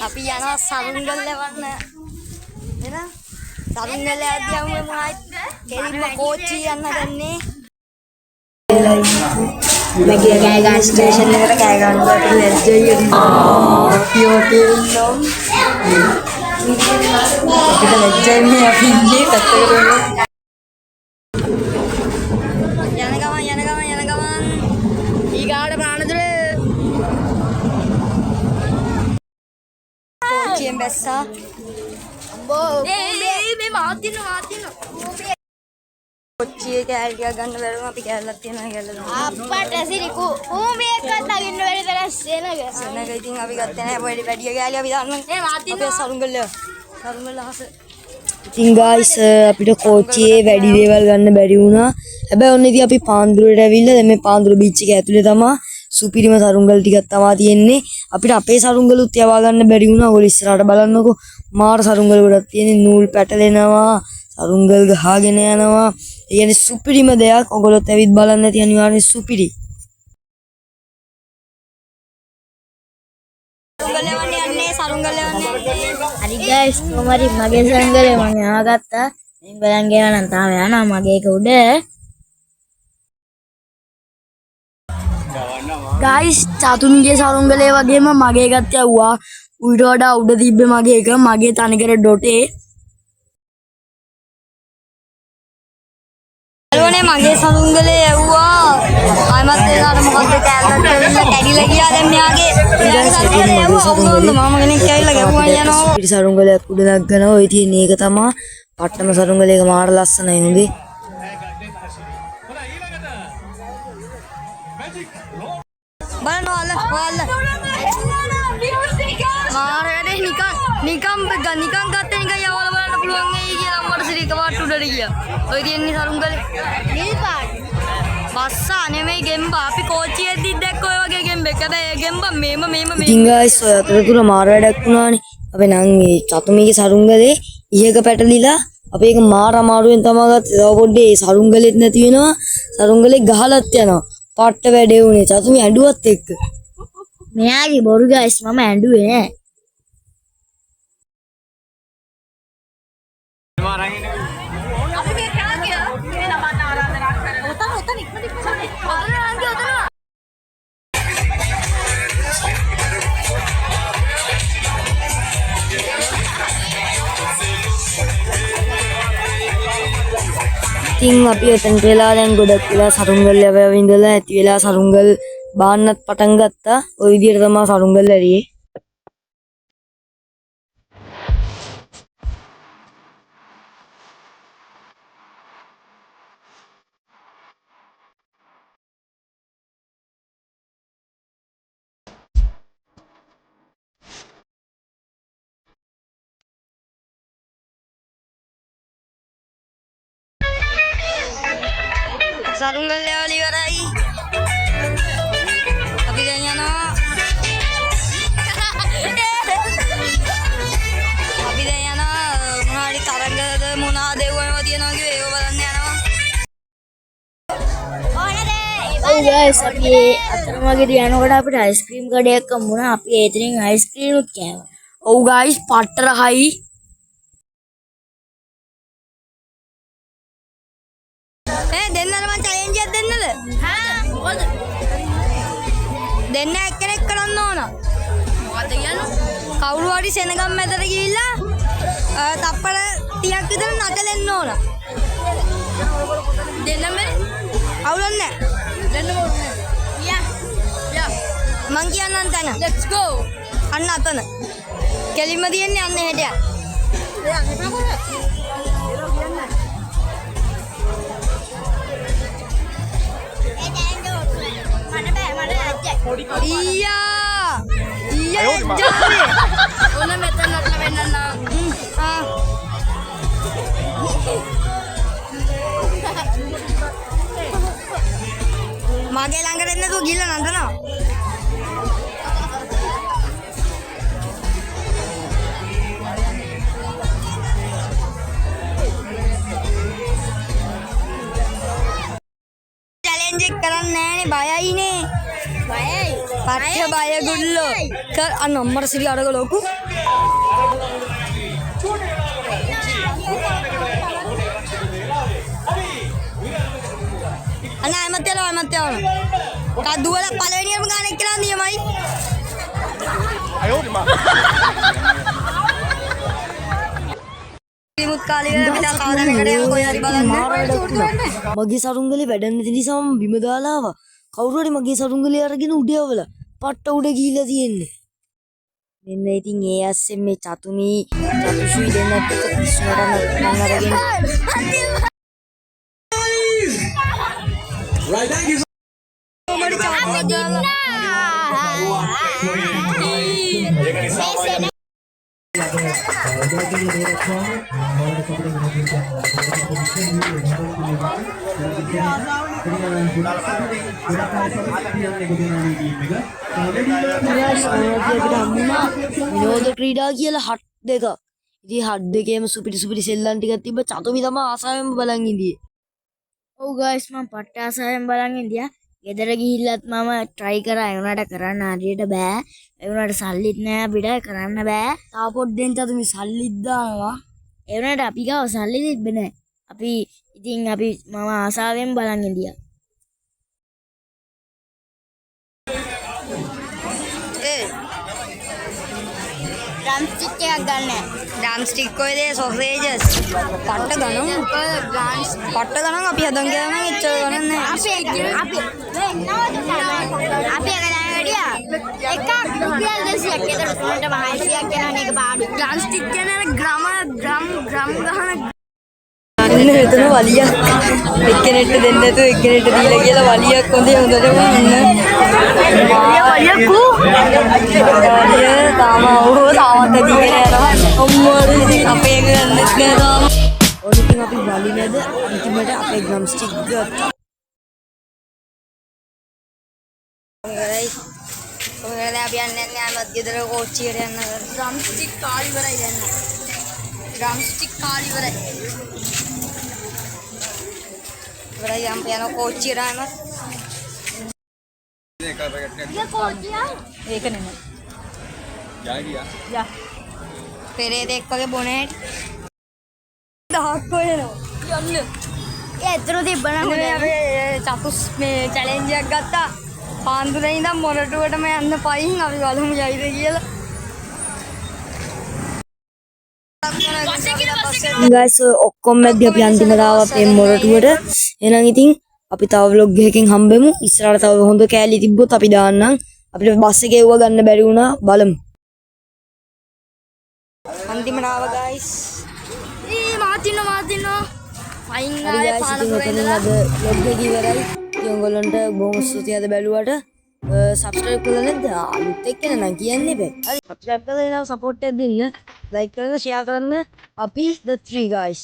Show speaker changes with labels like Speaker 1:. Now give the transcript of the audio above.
Speaker 1: අපි යනවා සරුංගල් ලවන්න. එන සරුංගල් යද්දී යමු මොනවද? කෙලින්ම කෝච්චිය යන්න ගන්නේ. මගේ ගෑ ස්ටේෂන් එකට කෑ ගන්නකොට ලැජ්ජයි පියෝටින්නෝ. අපිට ලැජ්ජයි මේ අපි ඉන්නේ පැත්තකට වෙනවා. යන ගමන් ඊගාට ප්‍රාණදුර කෝච්චියෙන් බැස්සා. අම්බෝ මේ මාතින කොච්චියේ කෑල් ටිකක් ගන්න බැරුණා අපි කෑල්ලක් තියනවා කියලා අප්පට ඇසිරි ඌමේ එකක් නගින්න බැරි තරම් සෙනග ඉතින් අපි ගත්තේ නැහැ වැඩි කෑලි අපි දාන්න මේ මාතින අපේ සරුංගල හස ඉතින් ගායිස් අපිට කෝච්චියේ වැඩි දේවල් ගන්න බැරි වුණා හැබැයි ඔන්න ඉතින් අපි පාන්දුරට ඇවිල්ලා දැන් මේ පාන්දුර බීච් එක ඇතුලේ තමයි සුපිරිම සරුංගල් ටිකක් තමයි තියෙන්නේ අපිට අපේ සරුංගලුත් යවා ගන්න බැරි වුණා ඔයගොල්ලෝ ඉස්සරහට බලන්නකෝ මාර සරුංගල ගොඩක් තියෙන්නේ නූල් පැටලෙනවා සරුංගල් ගහගෙන යනවා ඒ කියන්නේ සුපිරිම දෙයක් ඔයගොල්ලොත් ඇවිත් බලන්න ඇති අනිවාර්යෙන් සුපිරි සරුංගල් යන්නේ හරි ගයිස් කොහමරි මගේ සරුංගලේ මම ආගත්තා මම බලන් ගේනවා නම් තාම යනවා මගේ එක උඩ ගයිස් චතුන්ගේ සරුංගලේ වගේම මගේ එකත් යවුවා උඩට වඩා උඩ තිබ්බේ මගේ එක මගේ තනිකර ඩොටේ නේ මගේ සරුංගලේ යවුවා ආයමත් ඒකට මොකද්ද කැලලට කැඩිලා ගියා දැන් මෙයාගේ මම කෙනෙක් කැවිලා ගැවුවා යනවා පිටි සරුංගලයක් උඩ නැග්ගනවා ඔය තියෙන එක තමයි පට්ටම සරුංගලේක මාර ලස්සනයි නුඹේ බලන්න ඔයාලා මාර වැඩේ නිකන් ගත්තේ නිකන් යවලා බලන්න පුළුවන් වෙයි කියලා මට සිරික පාට උඩට ගියා ඔය තියෙන්නේ සරුංගලේ නිල් පාට බස්සා නෙමෙයි ගෙම්බා අපි කෝච්චියෙද්දි දැක්ක ඔය වගේ ගෙම්බෙක් හැබැයි ඒ ගෙම්බා මේම ඉතින් ගායිස් ඔය අතරතුර මාර වැඩක් වුණානේ අපි නම් මේ චතුමිගේ සරුංගලේ ඉහක පැටලිලා අපි ඒක මාර අමාරුවෙන් තමයි ගත්තේ තව පොඩ්ඩේ සරුංගලෙත් නැති වෙනවා සරුංගලේ ගහලත් යනවා පට්ට වැඩේ උනේ චතුමි ඇඬුවත් එක්ක මෙයාගේ බොරු ගායිස් මම ඇඬුවේ නෑ ඉතින් අපි එතනට වෙලා දැන් ගොඩක් වෙලා සරුංගල් යව ඉඳලා ඇති වෙලා සරුංගල් බාන්නත් පටන් ගත්තා. ওই විදිහට තමයි සරුංගල් ඇරියේ. සරුංගල් ලෙවල් ඉවරයි. අපි දැන් යනවා. මොනාරි තරංගද මොනාද ඒවම තියනවා කිව්වේ ඒව බලන්න යනවා. ඔව් ගයිස් අපි අතරමඟදී යනකොට අපිට අයිස්ක්‍රීම් කඩයක් හම්බුණා. අපි ඒතරින් අයිස්ක්‍රීම් උත් කෑවා. ඔව් ගයිස් පට්ට රහයි. දෙන්න එක්කෙනෙක් කරන්න ඕන. මොකද කියන්නේ? කවුරු හරි සෙනගම් මැදට ගිහිල්ලා තප්පර 30ක් විතර නටලෙන්න ඕන. දෙන්නම අවුලන්නේ නැහැ. දෙන්නම ඕනේ. යා. මං කියන්නම් තැන. Let's go. අන්න අතන. කෙලින්ම තියන්නේ අන්න හෙට යා. Iya. Una metan la venana. Mage ළඟට එන්න තෝ ගිහලා නන්දනවා. චැලෙන්ජ් එක කරන්නේ නැහනේ බයයිනේ. පට්ට බය ගුල්ලෝ අන්න අම්මට සිරි අරග ලොකු අන්න ඇමත් යනවා කදුවල පළවෙනියම ගානෙක් කියලා නියමයි මුත් කාලේ අපිට කවදාකට යන කොයි හරි බලන්න මගේ සරුංගලේ වැඩන්න තිනිසම බිම දාලා ආවා කවුරු හරි මගේ සරුංගලේ අරගෙන උඩ යවලා පට්ට උඩ ගිහිල්ලා තියෙන්නේ මෙන්න ඉතින් ඒ ඇස්සෙන් මේ චතුෂුයි දෙන්නත් එක්ක කිස්නට මං අරගෙන right thank you විනෝද ක්‍රීඩා කියලා හට් දෙක. ඉතින් හට් දෙකේම සුපිරි සෙල්ලම් ටිකක් තිබ්බ චතුමි තමයි ආසාවෙන්ම බලන් ඉඳියේ.
Speaker 2: ඔව් ගයිස් මම පට්ට ආසාවෙන් බලන් ඉඳියා. ගෙදර ගිහිල්ලත් මම try කරා ඒ උනාට කරන්න හරියට බෑ. ඒ උනාට සල්ලිත් නෑ අපිට කරන්න බෑ.
Speaker 1: තා පොඩ්ඩෙන් චතුමි සල්ලිත් දානවා.
Speaker 2: ඒ උනාට අපි ගාව සල්ලි තිබ්බේ නෑ. ඉතින් මම ආසාවෙන් බලන් ඉඳියා. ड्रम स्टिक क्या गन है
Speaker 1: ड्रम स्टिक को दे सॉसेजेस पट्ट गणम पट्ट गणम අපි හදන් ගියා නම් එච්චර ගණන් නැහැ
Speaker 2: අපි අගලා වැඩියා එකක් රුපියල් 200ක් ඒතර උන්ට මහයිසියක් කියන එක පාඩු
Speaker 1: ड्रम स्टिक කියන ග්‍රාම ග්‍රම් ගහන අන්න එතන වලියක් එක්කෙනෙක්ට දෙන්න නැතුව එක්කෙනෙක්ට දීලා කියලා වලියක් හොඳටම ඉන්න වලියකෝ වලිය තාමත් දීගෙන යනවා අම්මෝ අපේ ගන්නෙත් නෑ තාම ඔනිකින් අපි වලි නැද අන්තිමට අපේ ග්‍රම් ස්ටික් ගත්තා ඔයගොල්ලෝ දැන් අපි යන්නේ ආමත් ගෙදර කෝච්චියට යන්න ග්‍රම් ස්ටික් කාලි ඉවරයි දැන් ග්‍රම් ස්ටික් කාලි ඉවරයි Berarti sampai anak koci ramat.
Speaker 2: ये कोचिया
Speaker 1: एक नहीं
Speaker 3: जाएगी यार
Speaker 1: जा पेरे देख पाके बोनेट दाग को है ना
Speaker 2: ये इतना दी बना
Speaker 1: मैंने अबे चाकुस में चैलेंज गत्ता पांडु नहीं था मोरटूट में अंदर पाई अभी वालों में जाई देगी ये guys ඔක්කොම මැද්ද අපි අන්තිමට ආව අපේ මොරටුවට එහෙනම් ඉතින් අපි තව vlog එකකින් හම්බෙමු ඉස්සරහට තව හොඳ කෑලි තිබ්බොත් අපි දාන්නම් අපිට බස් එකේ එව්ව ගන්න බැරි වුණා බලමු අන්තිමට ආව guys මාතිනෝ ෆයින් ආයේ පාලපුරේ ඉඳලා අද vlog එක ඉවරයි ඉතින් ඔයගොල්ලන්ට බොහොම ස්තුතියි අද බැලුවට subscribe කරලා නැද්ද අලුත් එක්කන නම් කියන්න එපා හරි subscribe කරලා support එක දෙන්න like කරන්න share කරන්න අපි the 3 guys